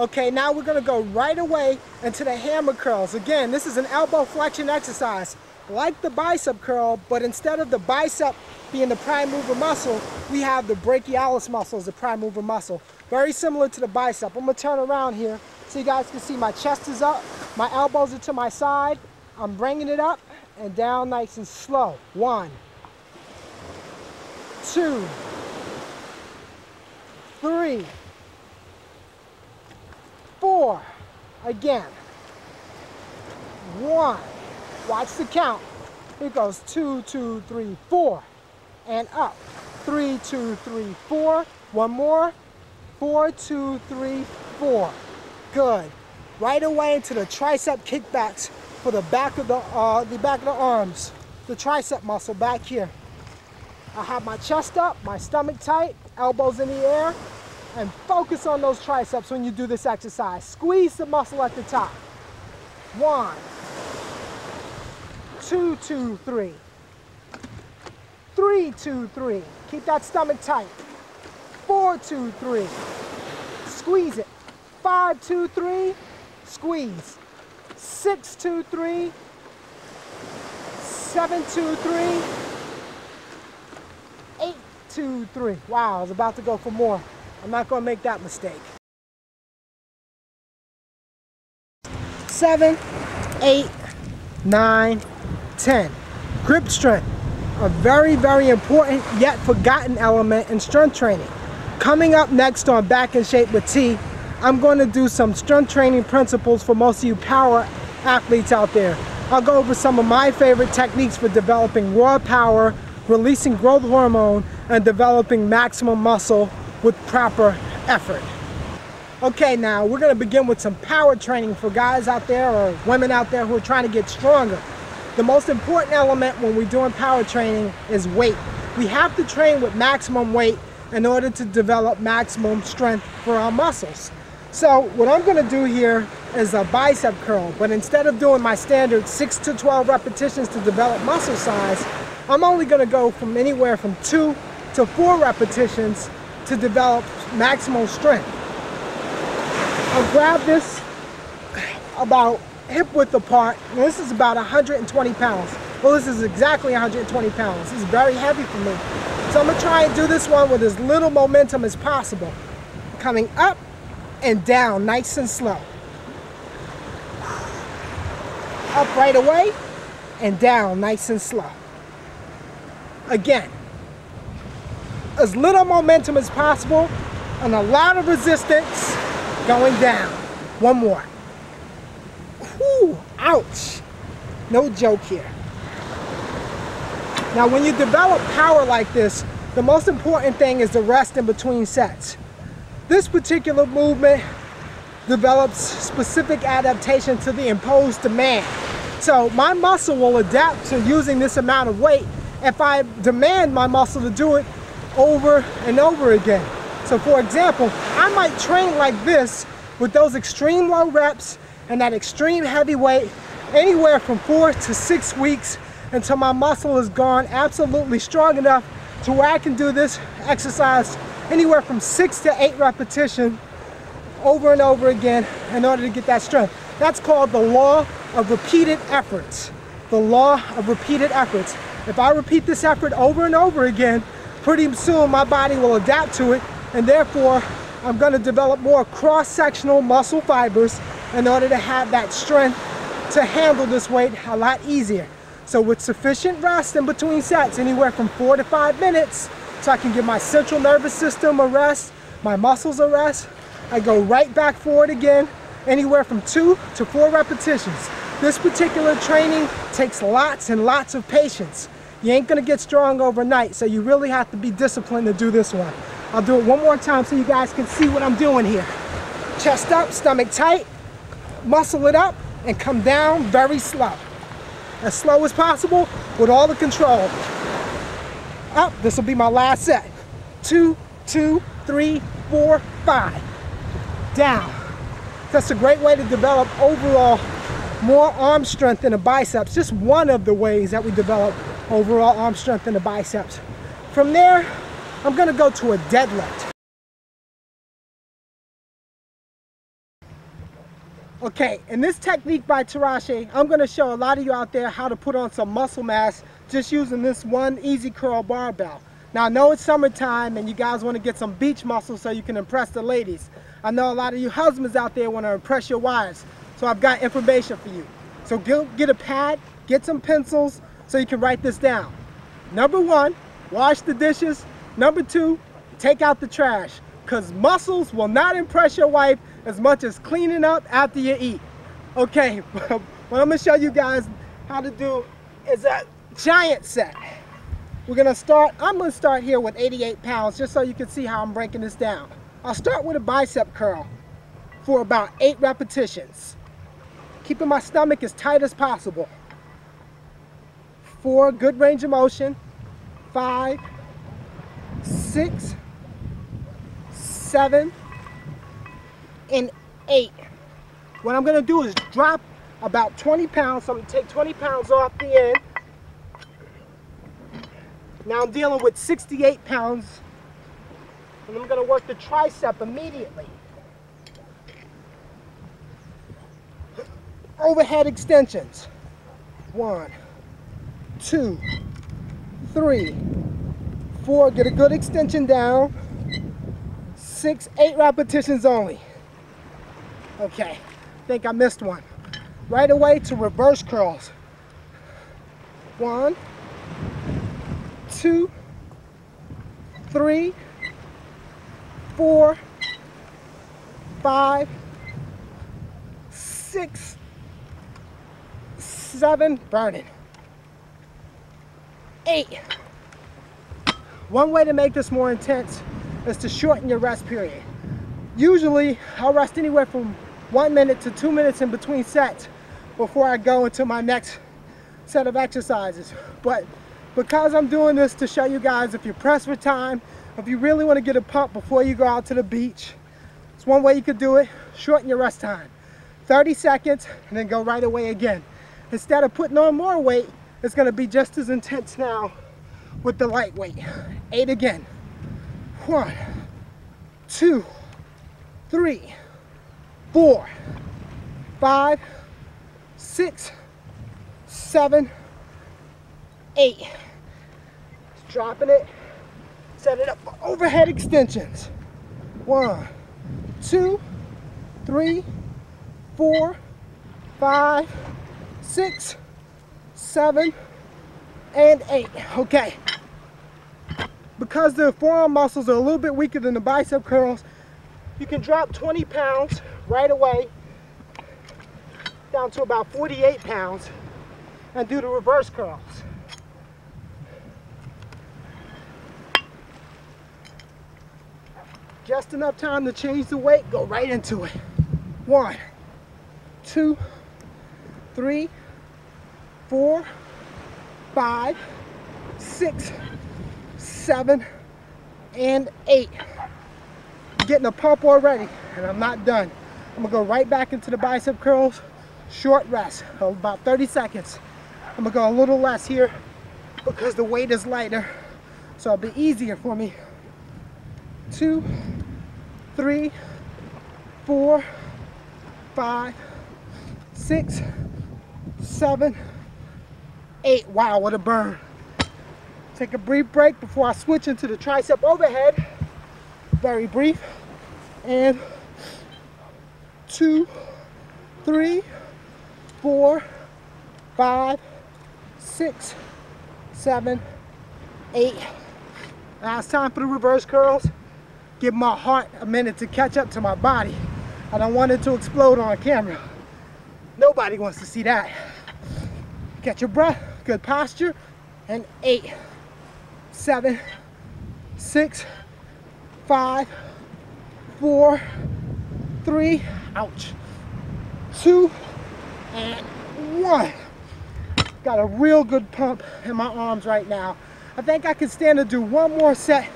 Okay, now we're gonna go right away into the hammer curls. Again, this is an elbow flexion exercise, like the bicep curl, but instead of the bicep being the prime mover muscle, we have the brachialis muscle as the prime mover muscle. Very similar to the bicep. I'm gonna turn around here so you guys can see my chest is up, my elbows are to my side. I'm bringing it up and down nice and slow. 1, 2, 3, 4. Again. 1. Watch the count. Here goes 2, 2, 3, 4. And up. 3, 2, 3, 4. One more. 4, 2, 3, 4. Good. Right away into the tricep kickbacks for the back of the arms. The tricep muscle back here. I have my chest up, my stomach tight, elbows in the air, and focus on those triceps when you do this exercise. Squeeze the muscle at the top. 1, 2, 2, 3. 3, 2, 3. Keep that stomach tight. 4, 2, 3. Squeeze it. 5, 2, 3. Squeeze. 6, 2, 3. 7, 2, 3. 8, 2, 3. Wow, I was about to go for more. I'm not going to make that mistake. 7, 8, 9, 10. Grip strength. A very, very important yet forgotten element in strength training. Coming up next on Back in Shape with T, I'm going to do some strength training principles for most of you power athletes out there. I'll go over some of my favorite techniques for developing raw power, releasing growth hormone, and developing maximum muscle with proper effort. Okay, now we're going to begin with some power training for guys out there or women out there who are trying to get stronger. The most important element when we're doing power training is weight. We have to train with maximum weight in order to develop maximum strength for our muscles. So what I'm going to do here is a bicep curl, but instead of doing my standard 6 to 12 repetitions to develop muscle size, I'm only going to go from anywhere from 2 to 4 repetitions to develop maximum strength. I'll grab this about hip width apart. Now this is about 120 pounds. Well, this is exactly 120 pounds. This is very heavy for me. So I'm going to try and do this one with as little momentum as possible. Coming up and down nice and slow. Up right away and down nice and slow. Again, as little momentum as possible and a lot of resistance going down. One more. Whew, ouch. No joke here. Now when you develop power like this, the most important thing is the rest in between sets. This particular movement develops specific adaptation to the imposed demand. So my muscle will adapt to using this amount of weight if I demand my muscle to do it over and over again. So for example, I might train like this with those extreme low reps and that extreme heavy weight anywhere from 4 to 6 weeks until my muscle is gone absolutely strong enough to where I can do this exercise anywhere from 6 to 8 repetitions over and over again in order to get that strength. That's called the law of repeated efforts. The law of repeated efforts. If I repeat this effort over and over again, pretty soon my body will adapt to it, and therefore I'm going to develop more cross-sectional muscle fibers in order to have that strength to handle this weight a lot easier. So with sufficient rest in between sets, anywhere from 4 to 5 minutes, so I can give my central nervous system a rest, my muscles a rest, I go right back forward again, anywhere from 2 to 4 repetitions. This particular training takes lots and lots of patience. You ain't gonna get strong overnight, so you really have to be disciplined to do this one. I'll do it one more time so you guys can see what I'm doing here. Chest up, stomach tight, muscle it up, and come down very slow. As slow as possible with all the control. Up, this will be my last set. 2, 2, 3, 4, 5. Down. That's a great way to develop overall more arm strength in the biceps. Just one of the ways that we develop overall arm strength in the biceps. From there, I'm gonna go to a deadlift. Okay, in this technique by Terahshea, I'm going to show a lot of you out there how to put on some muscle mass just using this one easy curl barbell. Now I know it's summertime and you guys want to get some beach muscles so you can impress the ladies. I know a lot of you husbands out there want to impress your wives, so I've got information for you. So get a pad, get some pencils so you can write this down. Number 1, wash the dishes. Number 2, take out the trash, because muscles will not impress your wife as much as cleaning up after you eat. Okay, what I'm going to show you guys how to do is a giant set. I'm going to start here with 88 pounds just so you can see how I'm breaking this down. I'll start with a bicep curl for about 8 repetitions, keeping my stomach as tight as possible. 4, good range of motion. 5, 6, 7, and 8. What I'm going to do is drop about 20 pounds. So I'm going to take 20 pounds off the end. Now I'm dealing with 68 pounds. And I'm going to work the tricep immediately. Overhead extensions. 1, 2, 3, 4. Get a good extension down. 6, 8 repetitions only. Okay, I think I missed one. Right away to reverse curls. 1, 2, 3, 4, 5, 6, 7, burning. 8. One way to make this more intense is to shorten your rest period. Usually, I'll rest anywhere from 1 minute to 2 minutes in between sets before I go into my next set of exercises. But because I'm doing this to show you guys, if you're pressed for time, if you really want to get a pump before you go out to the beach, it's one way you could do it. Shorten your rest time. 30 seconds and then go right away again. Instead of putting on more weight, it's going to be just as intense now with the lightweight. 8 again. 1, 2, 3, 4, 5, 6, 7, 8. Dropping it. Set it up for overhead extensions. 1, 2, 3, 4, 5, 6, 7, and 8. Okay. Because the forearm muscles are a little bit weaker than the bicep curls, you can drop 20 pounds right away down to about 48 pounds and do the reverse curls. Just enough time to change the weight, go right into it. 1, 2, 3, 4, 5, 6, 7, and 8. Getting a pump already, and I'm not done. I'm gonna go right back into the bicep curls. Short rest of about 30 seconds. I'm gonna go a little less here because the weight is lighter, so it'll be easier for me. 2, 3, 4, 5, 6, 7, 8. Wow, what a burn. Take a brief break before I switch into the tricep overhead. Very brief. And 2, 3, 4, 5, 6, 7, 8. Now it's time for the reverse curls. Give my heart a minute to catch up to my body. I don't want it to explode on camera. Nobody wants to see that. Catch your breath, good posture, and 8, 7, 6, 5, 4, 3, ouch, 2, and 1. Got a real good pump in my arms right now. I think I can stand to do one more set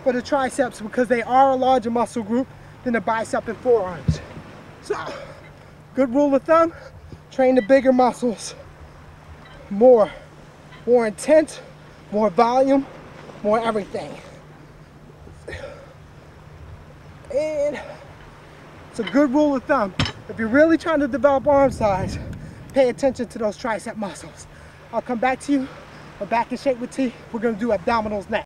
for the triceps because they are a larger muscle group than the bicep and forearms. So, good rule of thumb, train the bigger muscles. More intense, more volume, more everything. And it's a good rule of thumb. If you're really trying to develop arm size, pay attention to those tricep muscles. I'll come back to you. We're back in shape with T. We're gonna do abdominals next.